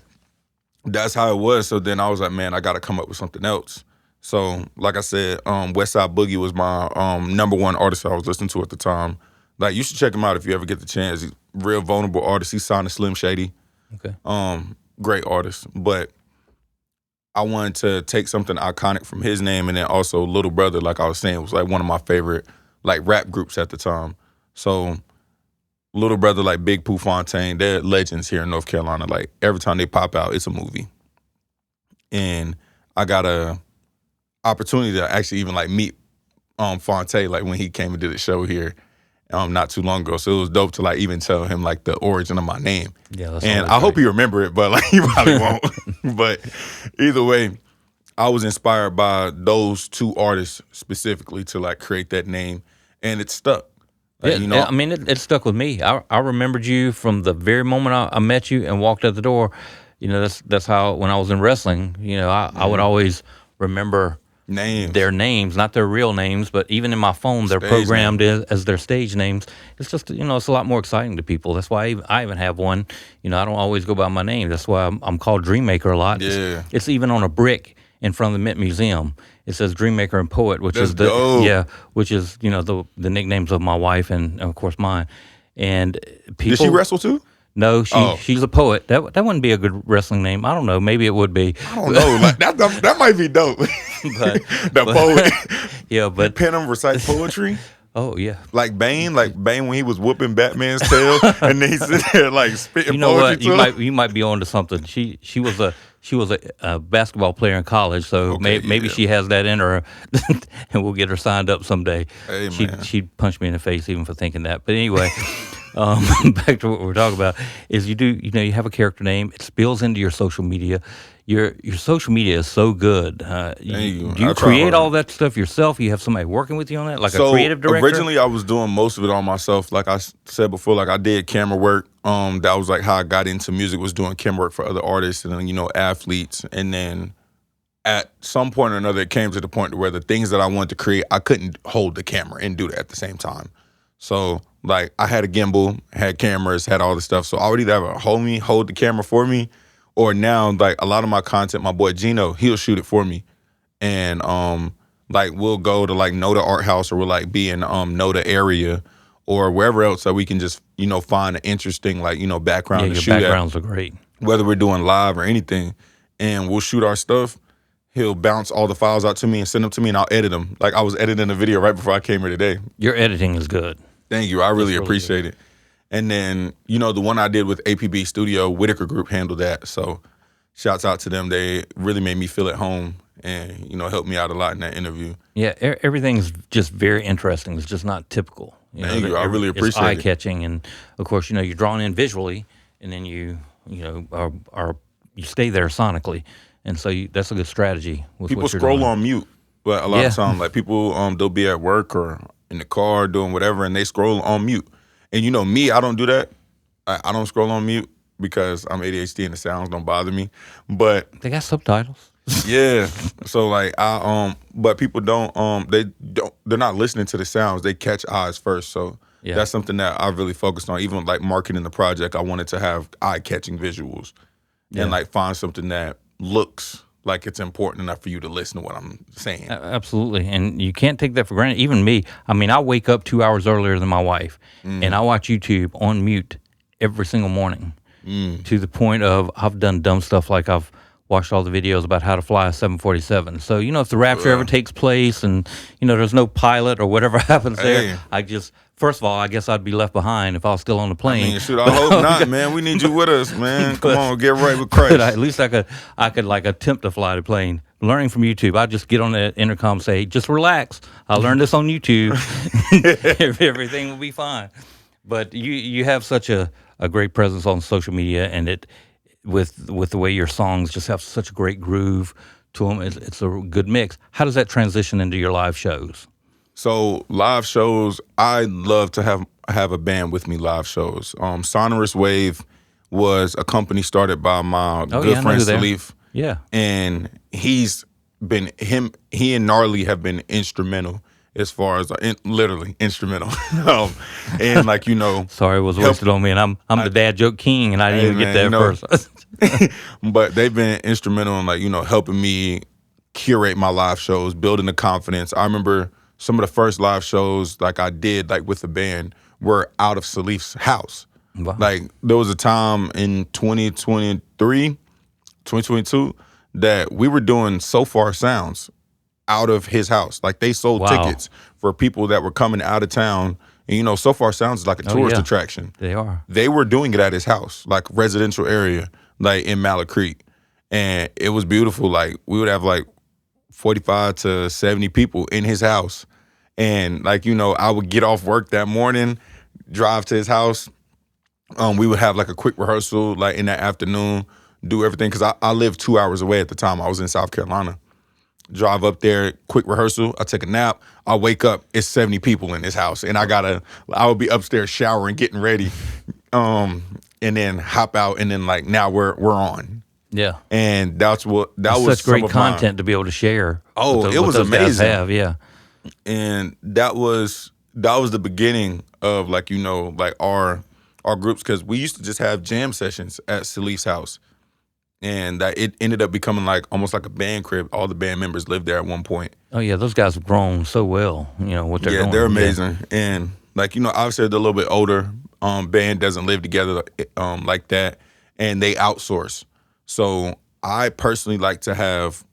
that's how it was. So then I was like, man, I got to come up with something else. So like I said, Westside Boogie was my #1 artist I was listening to at the time. Like, you should check him out if you ever get the chance. He's a real vulnerable artist. He signed to Slim Shady. Okay. Great artist. But I wanted to take something iconic from his name, and then also Little Brother, like I was saying, was like one of my favorite like rap groups at the time. So Little Brother, like Big Pooh Fontaine, they're legends here in North Carolina. Like every time they pop out, it's a movie. And I got a opportunity to actually even like meet Fontaine, like when he came and did a show here not too long ago. So it was dope to like even tell him like the origin of my name. Yeah, that's and I hope you remember it, but like you probably won't. But either way, I was inspired by those 2 artists specifically to like create that name, and it stuck. Like, Yeah, you know, I mean, it stuck with me. I remembered you from the very moment I met you and walked out the door. You know, that's how when I was in wrestling. You know, I would always remember Names. their names, not their real names, but even in my phone, they're Stage programmed as their stage names. It's just, it's a lot more exciting to people. That's why I even have one. I don't always go by my name. That's why I'm called Dreammaker a lot. Yeah. It's even on a brick in front of the Mint Museum. It says Dreammaker and Poet, which That's is dope. which is the nicknames of my wife and of course mine. And people. Did she wrestle too? No, she's a poet. That wouldn't be a good wrestling name. I don't know. Maybe it would be. I don't know. Like, that might be dope. The poet. Yeah, but Pen him recite poetry. oh yeah. Like Bane when he was whooping Batman's tail, and then he's sitting there like spitting You know poetry what? to You might be on to something. She was a basketball player in college, so Okay, maybe yeah. she has that in her, and we'll get her signed up someday. Hey, man. She'd punch me in the face even for thinking that. But anyway, back to what we're talking about is you have a character name. It spills into your social media. Your social media is so good. you. Do you I try create hard. all that stuff yourself? You have somebody working with you on that, like a So creative director? originally, I was doing most of it on myself. Like I said before, like I did camera work. That was like how I got into music, was doing camera work for other artists and then, athletes. And then at some point or another, it came to the point where the things that I wanted to create, I couldn't hold the camera and do that at the same time. So like I had a gimbal, had cameras, had all this stuff. So I would either have a homie hold the camera for me, or now like a lot of my content, my boy Gino, he'll shoot it for me. And like we'll go to like Noda Art House, or we'll like be in Noda area or wherever else that we can just, find an interesting like, background Yeah, to your shoot at, backgrounds are great. whether we're doing live or anything. And we'll shoot our stuff. He'll bounce all the files out to me and send them to me, and I'll edit them. Like I was editing a video right before I came here today. Your editing is good. Thank you. I really really appreciate it. And then, the one I did with APB Studio, Whitaker Group handled that. So shouts out to them. They really made me feel at home and, helped me out a lot in that interview. Yeah, everything's just very interesting. It's just not typical. Thank you. I really appreciate it's it. eye-catching, and of course, you're drawn in visually, and then you stay there sonically, and so that's a good strategy. With People what you're scroll doing. on mute, but a lot Yeah. of time, like people, they'll be at work or in the car doing whatever, and they scroll on mute. And me, I don't do that. I don't scroll on mute because I'm ADHD and the sounds don't bother me. But They got subtitles. yeah, so like but people they're not listening to the sounds. They catch eyes first. So Yeah. that's something that I really focused on. Even like marketing the project, I wanted to have eye-catching visuals and like find something that looks like it's important enough for you to listen to what I'm saying. Absolutely, and you can't take that for granted. Even me, I wake up 2 hours earlier than my wife, and I watch YouTube on mute every single morning, to the point of I've done dumb stuff like I've watched all the videos about how to fly a 747. So, if the rapture ever takes place and, there's no pilot or whatever happens there, first of all, I guess I'd be left behind if I was still on the plane. I hope not, man. We need you with us, man. Come on, get right with Christ. But at least I could like attempt to fly the plane. Learning from YouTube, I just get on the intercom and say, just relax. I learned this on YouTube. Everything will be fine. But you have such a great presence on social media, and it with the way your songs just have such a great groove to them. It's a good mix. How does that transition into your live shows? So live shows, I love to have a band with me live shows. Sonorus Wave was a company started by my good I know friend who they are. Salif. Yeah. And he and Gnarly have been instrumental as far as literally instrumental. And like, Sorry, it was wasted on me, and I'm the dad joke king, and I didn't even get that first. but they've been instrumental in like, helping me curate my live shows, building the confidence. I remember some of the first live shows like I did like with the band were out of Salif's house. Wow. Like there was a time in 2022 that we were doing So Far Sounds out of his house. Like they sold tickets for people that were coming out of town. And So Far Sounds is like a tourist attraction. They are. They were doing it at his house, like residential area, like in Mallet Creek. And it was beautiful. Like we would have like 45 to 70 people in his house. And like, I would get off work that morning, drive to his house. We would have like a quick rehearsal like in that afternoon, do everything. Cause I lived 2 hours away at the time. I was in South Carolina. Drive up there, quick rehearsal. I take a nap. I wake up, it's 70 people in this house. And I would be upstairs showering, getting ready. And then hop out. And then like now we're on. Yeah. And that was Such some great of my- content to be able to share. Oh, what it was those guys amazing. have, yeah. And that was the beginning of like our groups, because we used to just have jam sessions at Salif's house, and that it ended up becoming like almost like a band crib. All the band members lived there at one point. Oh yeah, those guys have grown so well. What they're doing. They're amazing. And like obviously they're a little bit older. Band doesn't live together like that, and they outsource. So I personally like to have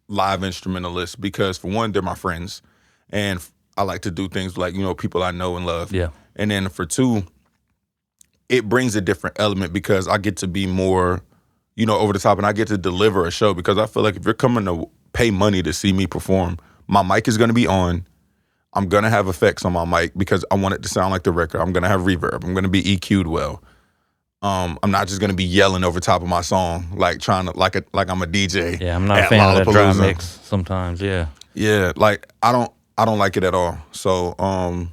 live instrumentalists because, for one, they're my friends, and I like to do things like people I know and love. Yeah. And then for two, it brings a different element because I get to be more over the top, and I get to deliver a show, because I feel like if you're coming to pay money to see me perform, my mic is going to be on. I'm going to have effects on my mic because I want it to sound like the record. I'm going to have reverb. I'm going to be EQ'd well. I'm not just going to be yelling over top of my song, like trying to like I'm a DJ. Yeah, I'm not a fan of that dry mix sometimes. Yeah. Yeah, like I don't like it at all. So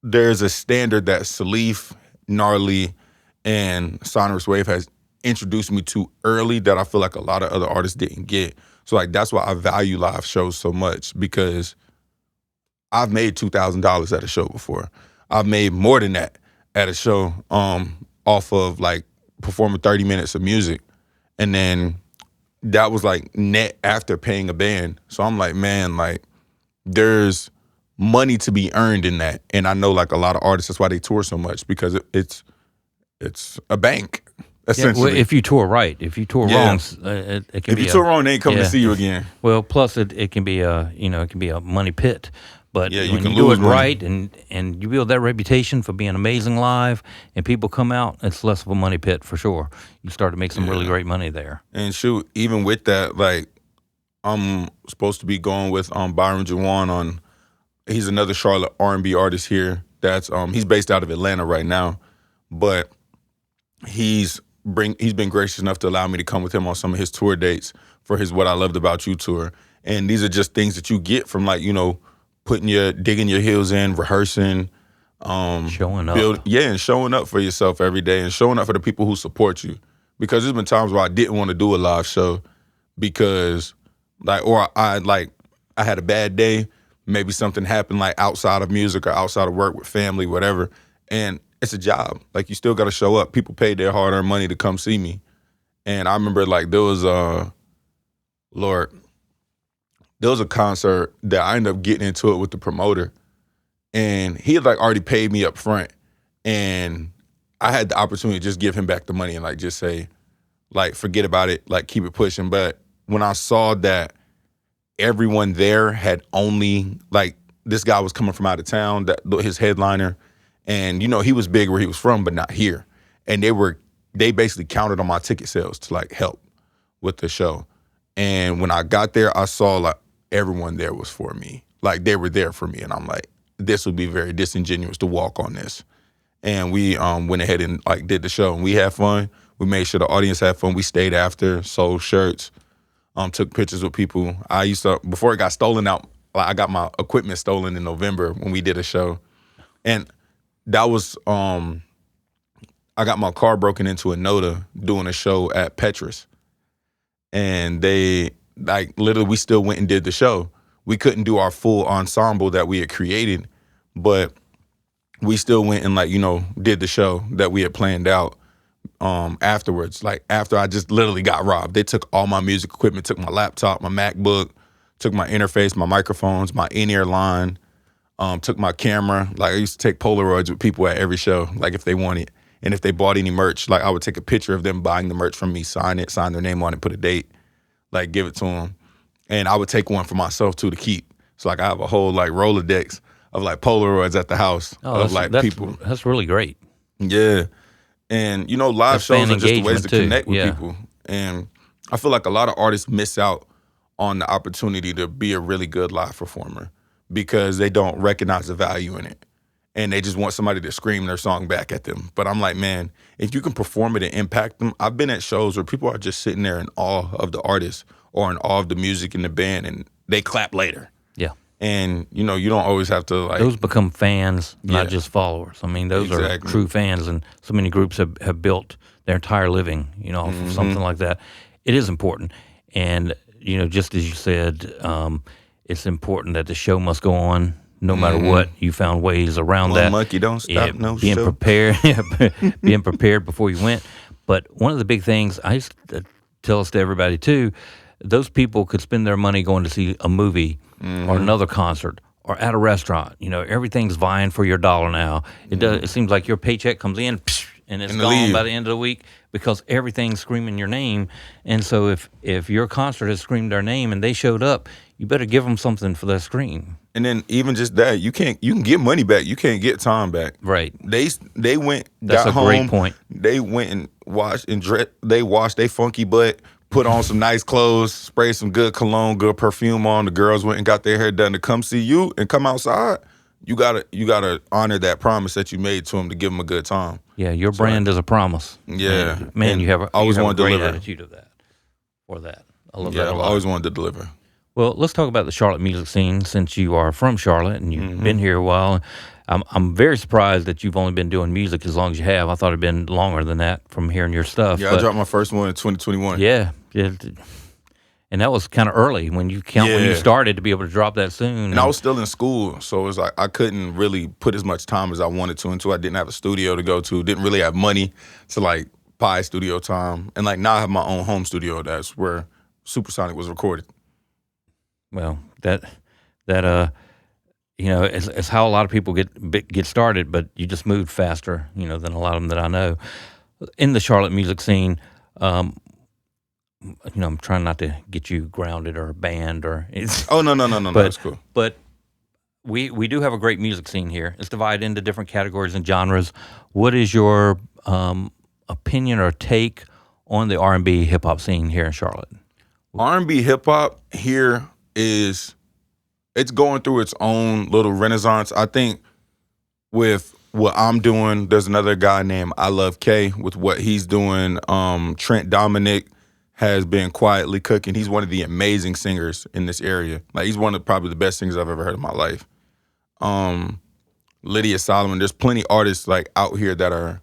there's a standard that Salif, Gnarly, and Sonorus Wave has introduced me to early that I feel like a lot of other artists didn't get. So like that's why I value live shows so much, because I've made $2,000 at a show before. I've made more than that at a show off of like performing 30 minutes of music. And then that was like net after paying a band. So I'm like, man, like there's money to be earned in that. And I know like a lot of artists, that's why they tour so much, because it's a bank. Essentially. Well, if you tour right, if you tour wrong, it can if be. You tour wrong, they ain't coming to see you again. Well, plus it can be it can be a money pit. But you when can you do lose it money. right and you build that reputation for being amazing live, and people come out, it's less of a money pit for sure. You start to make some really great money there. And shoot, even with that, like I'm supposed to be going with Byron Jawan he's another Charlotte R&B artist here. That's he's based out of Atlanta right now, but he's been gracious enough to allow me to come with him on some of his tour dates for his What I Loved About You tour. And these are just things that you get from like, digging your heels in, rehearsing, showing up. And showing up for yourself every day and showing up for the people who support you. Because there's been times where I didn't want to do a live show because I had a bad day, maybe something happened like outside of music or outside of work with family, whatever. And it's a job. Like you still got to show up. People paid their hard-earned money to come see me. And I remember like there was a concert that I ended up getting into it with the promoter, and he had like already paid me up front, and I had the opportunity to just give him back the money and like just say, like, forget about it, like keep it pushing. But when I saw that everyone there had only like this guy was coming from out of town, that his headliner, and he was big where he was from, but not here. And they basically counted on my ticket sales to like help with the show. And when I got there, I saw like everyone there was for me. Like they were there for me. And I'm like, this would be very disingenuous to walk on this. And we went ahead and like did the show, and we had fun. We made sure the audience had fun. We stayed after, sold shirts, took pictures with people. I used to, before it got stolen out, like I got my equipment stolen in November when we did a show. And that was, I got my car broken into in Noda doing a show at Petrus. And they, like, literally, we still went and did the show. We couldn't do our full ensemble that we had created, but we still went and, like, did the show that we had planned out afterwards. Like, after I just literally got robbed. They took all my music equipment, took my laptop, my MacBook, took my interface, my microphones, my in-ear line, took my camera. Like, I used to take Polaroids with people at every show, like, if they wanted. And if they bought any merch, like, I would take a picture of them buying the merch from me, sign it, sign their name on it, put a date, like, give it to them. And I would take one for myself, too, to keep. So, like, I have a whole, like, Rolodex of, like, Polaroids at the house of, like, people. That's really great. Yeah. And, live shows are just ways to connect with Yeah. people. And I feel like a lot of artists miss out on the opportunity to be a really good live performer because they don't recognize the value in it. And they just want somebody to scream their song back at them. But I'm like, man, if you can perform it and impact them. I've been at shows where people are just sitting there in awe of the artist or in awe of the music in the band, and they clap later. Yeah. And you don't always have to like Those become fans, not Yeah. just followers. I mean, those are Exactly. true fans, and so many groups have built their entire living, off of something like that. It is important, and just as you said, it's important that the show must go on no matter what. You found ways around One that. monkey don't stop no being show. prepared, being prepared before you went. But one of the big things I used to tell us to everybody too, those people could spend their money going to see a movie or another concert or at a restaurant. Everything's vying for your dollar now. It does. It seems like your paycheck comes in and it's And gone leave. by the end of the week because everything's screaming your name. And so if your concert has screamed their name and they showed up, you better give them something for that scream. And then even just that, you can get money back. You can't get time back. Right. They went, That's got a home. great point. They went and washed and they washed their funky butt, put on some nice clothes, sprayed some good cologne, good perfume on. The girls went and got their hair done to come see you and come outside. You gotta honor that promise that you made to them to give them a good time. Yeah, your brand is a promise. Yeah. Man, And you have a, I always you have a wanted to great deliver. attitude of that. For that. I love Yeah, that a I've lot. always wanted to deliver. Well, let's talk about the Charlotte music scene since you are from Charlotte and you've been here a while. I'm very surprised that you've only been doing music as long as you have. I thought it'd been longer than that from hearing your stuff. Yeah, but I dropped my first one in 2021. yeah, and that was kind of early when you when you Yeah. started to be able to drop that soon. And I was still in school, so it was like I couldn't really put as much time as I wanted to until I didn't have a studio to go to, didn't really have money to like buy studio time. And like now I have my own home studio. That's where Supersonic was recorded. Well, it's how a lot of people get started, but you just moved faster, than a lot of them that I know. In the Charlotte music scene, I'm trying not to get you grounded or banned or it's, Oh no, but, that's cool. But we do have a great music scene here. It's divided into different categories and genres. What is your opinion or take on the R&B hip hop scene here in Charlotte? R&B hip hop here it's going through its own little renaissance. I think with what I'm doing, there's another guy named I Love K with what he's doing. Trent Dominic has been quietly cooking. He's one of the amazing singers in this area. Like he's one of probably the best singers I've ever heard in my life. Lydia Solomon, there's plenty artists like out here that are,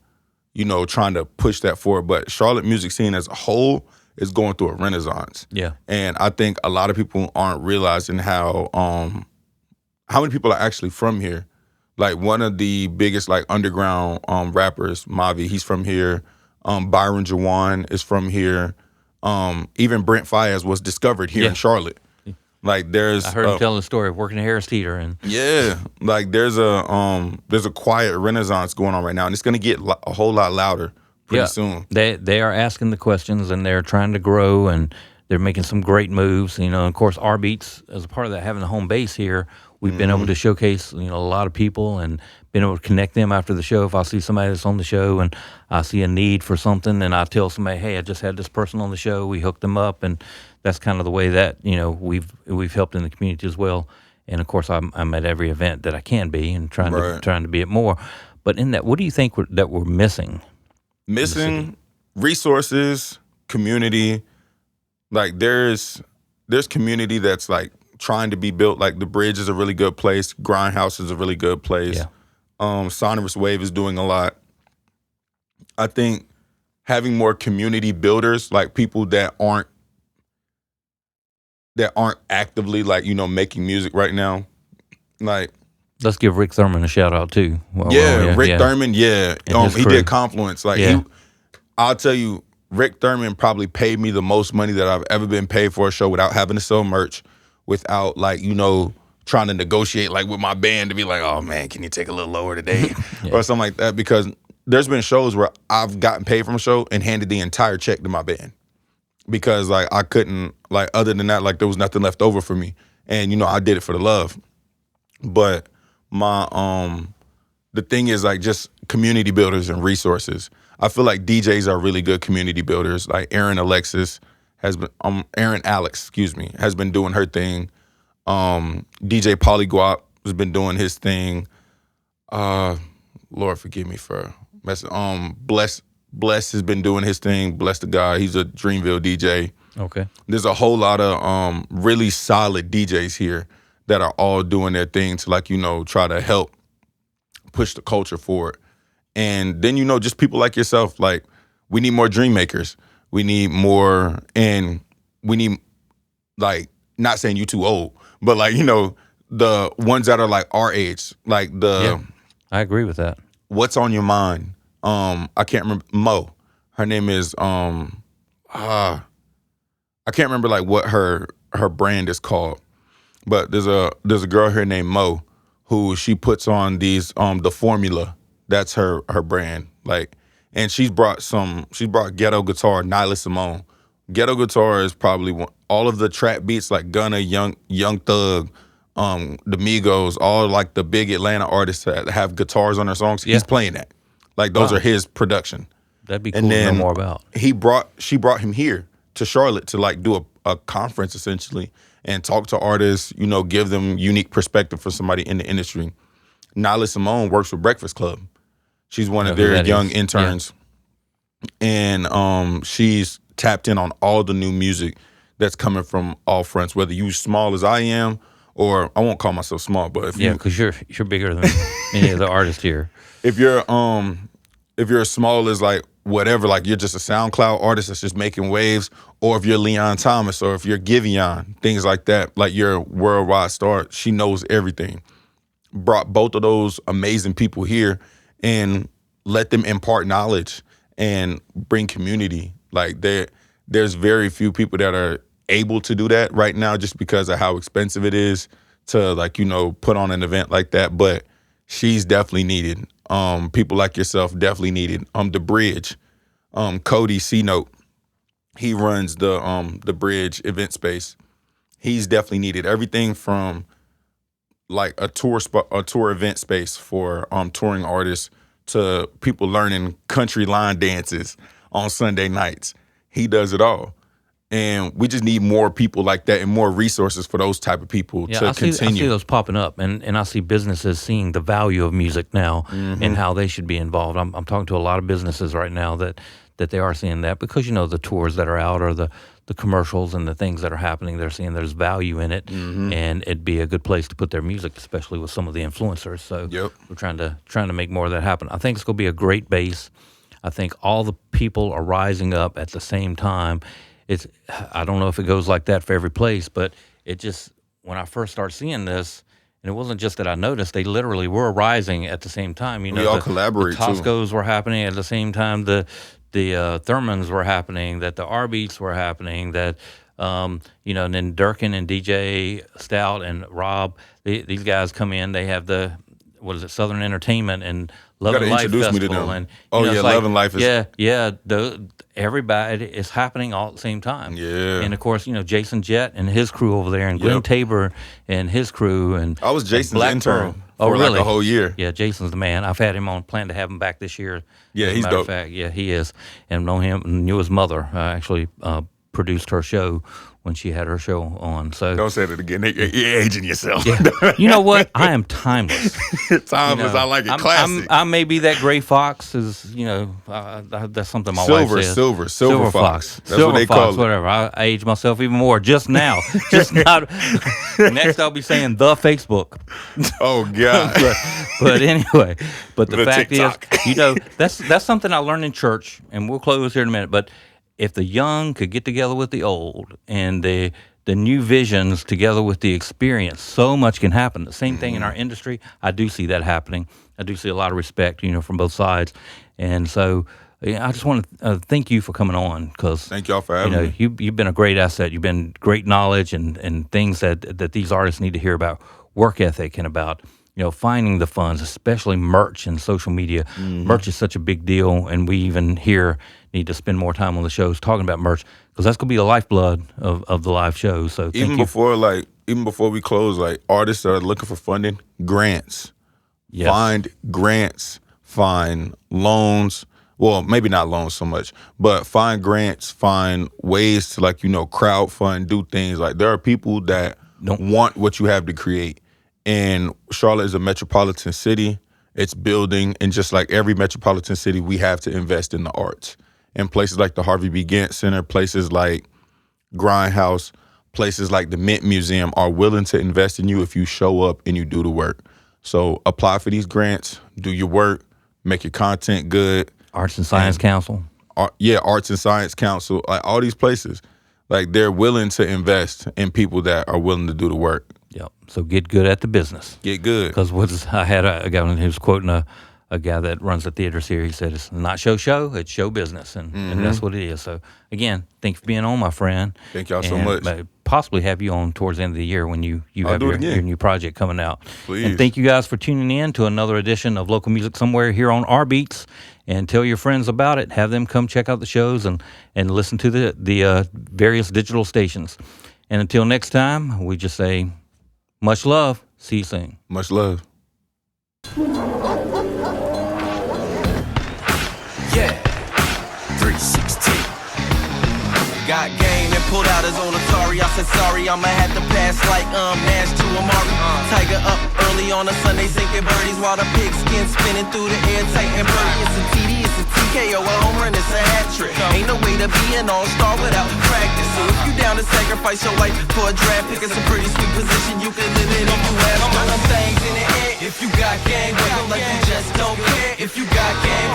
trying to push that forward. But Charlotte music scene as a whole is going through a renaissance. Yeah. And I think a lot of people aren't realizing how many people are actually from here. Like one of the biggest like underground rappers, Mavi, he's from here. Byron Jawan is from here. Even Brent Fayez was discovered here in Charlotte. Like I heard him telling the story of working at Harris Teeter and like there's a quiet renaissance going on right now, and it's gonna get a whole lot louder pretty soon. They are asking the questions and they're trying to grow and they're making some great moves. Of course, rBeatz, as a part of that, having a home base here, we've been able to showcase, a lot of people and been able to connect them after the show. If I see somebody that's on the show and I see a need for something and I tell somebody, hey, I just had this person on the show, we hooked them up, and that's kind of the way that, we've helped in the community as well. And of course, I'm at every event that I can be and trying to be at more. But in that, what do you think that we're missing? Missing resources, community. Like there's community that's like trying to be built. Like the Bridge is a really good place. Grindhouse is a really good place. Yeah. Sonorus Wave is doing a lot. I think having more community builders, like people that aren't actively like, making music right now. Like Let's give Rick Thurman a shout out too. Rick Thurman, he crew. did Confluence. Like I'll tell you, Rick Thurman probably paid me the most money that I've ever been paid for a show without having to sell merch, without like, trying to negotiate like with my band to be like, oh man, can you take a little lower today? Or something like that. Because there's been shows where I've gotten paid from a show and handed the entire check to my band. Because like I couldn't, like other than that, like there was nothing left over for me. And I did it for the love. But the thing is like just community builders and resources. I feel like DJs are really good community builders. Like Aaron Alex has been doing her thing. DJ Polyguap has been doing his thing. Lord forgive me for messing. Bless has been doing his thing. Bless the guy. He's a Dreamville DJ. Okay. There's a whole lot of really solid DJs here that are all doing their thing to like, try to help push the culture forward. And then, just people like yourself, like we need more dream makers. We need more, and we need like, not saying you too old, but like, the ones that are like our age, like I agree with that. What's on your mind? I can't remember Mo. Her name is I can't remember like what her brand is called. But there's a girl here named Mo who she puts on these the Formula. That's her brand. Like, and she's brought ghetto guitar, Nyla Simone. Ghetto guitar is probably all of the trap beats like Gunna, Young Thug, the Migos, all like the big Atlanta artists that have guitars on their songs. He's playing that. Like those are his production. That'd be cool to know more about. She brought him here to Charlotte to like do a conference essentially and talk to artists, give them unique perspective for somebody in the industry. Nyla Simone works with Breakfast Club. She's one of their young interns. Yeah. And she's tapped in on all the new music that's coming from all fronts, whether you small as I am, or I won't call myself small, but if because you're bigger than any of the artists here. If you're as small as like whatever, like you're just a SoundCloud artist that's just making waves, or if you're Leon Thomas, or if you're Giveon, things like that, like you're a worldwide star, she knows everything. Brought both of those amazing people here and let them impart knowledge and bring community. Like there's very few people that are able to do that right now just because of how expensive it is to like, put on an event like that. But she's definitely needed. People like yourself definitely needed. The Bridge, Cody C-Note, he runs the Bridge event space. He's definitely needed. Everything from like a tour event space for touring artists to people learning country line dances on Sunday nights. He does it all. And we just need more people like that and more resources for those type of people to continue. I see those popping up, and I see businesses seeing the value of music now and how they should be involved. I'm talking to a lot of businesses right now that they are seeing that because, the tours that are out or the commercials and the things that are happening, they're seeing there's value in it, and it'd be a good place to put their music, especially with some of the influencers. So we're trying to make more of that happen. I think it's going to be a great base. I think all the people are rising up at the same time. I don't know if it goes like that for every place, but it just, when I first started seeing this, and it wasn't just that I noticed, they literally were rising at the same time. We all collaborate too. The Toscos were happening at the same time. The Thurmans were happening. That the rBeatz were happening. That and then Durkin and DJ Stout and Rob, these guys come in. They have the Southern Entertainment and Love and Life Festival. And Love and Life is everybody is happening all at the same time. Yeah. And of course, Jason Jett and his crew over there, and Glenn Tabor and his crew, and I was Jason's intern for like a whole year. Yeah, Jason's the man. I've had him on, plan to have him back this year. Yeah, he's dope. Yeah, he is. And know him, knew his mother. I actually produced her show when she had her show on. So don't say that again. You're aging yourself. Yeah. You know what? I am timeless. Timeless. I like it. Classic. I may be that gray fox. That's something my wife says. Silver fox. That's silver what they fox, call it. Whatever. I age myself even more just now. Just not. Next, I'll be saying the Facebook. Oh God. but anyway, the fact TikTok. is, that's something I learned in church, and we'll close here in a minute. But if the young could get together with the old and the new visions together with the experience, so much can happen. The same thing in our industry. I do see that happening. I do see a lot of respect, from both sides. And so I just want to thank you for coming on, because thank y'all for having me. You've been a great asset. You've been great knowledge and things that these artists need to hear about work ethic and about finding the funds, especially merch and social media. Merch is such a big deal, and we even here need to spend more time on the shows talking about merch, because that's going to be the lifeblood of the live shows. So even before we close, like artists that are looking for funding, grants. Yes. Find grants, find loans. Well, maybe not loans so much, but find grants, find ways to crowdfund, do things. Like there are people that want what you have to create. And Charlotte is a metropolitan city. It's building, and just like every metropolitan city, we have to invest in the arts. And places like the Harvey B. Gantt Center, places like Grindhouse, places like the Mint Museum are willing to invest in you if you show up and you do the work. So apply for these grants, do your work, make your content good. Arts and Science Council. Arts and Science Council, like all these places, like they're willing to invest in people that are willing to do the work. Yep. So get good at the business. Get good. Because I had a guy who was quoting a guy that runs a theater series. He said, it's not show, it's show business. And that's what it is. So, again, thanks for being on, my friend. Thank y'all so much. Possibly have you on towards the end of the year when you have your new project coming out. Please. And thank you guys for tuning in to another edition of Local Music Somewhere here on rBeatz. And tell your friends about it. Have them come check out the shows and listen to the various digital stations. And until next time, we just say much love. See you soon. Much love. Yeah, 316. Got game and pulled out his own Atari. I said sorry, I'ma have to pass like Nash to Amari. Tiger up early on a Sunday, sinking birdies while the pigskin spinning through the air, tight and birdie. It's a TD, it's a TKO, a home run, it's a hat trick. Ain't no way to be an all-star without practice. So if you down to sacrifice your life for a draft pick, it's a pretty sweet position you can live in if you ask. Throw them things in the air. If you got game, wave 'em like you just don't care. If you got game,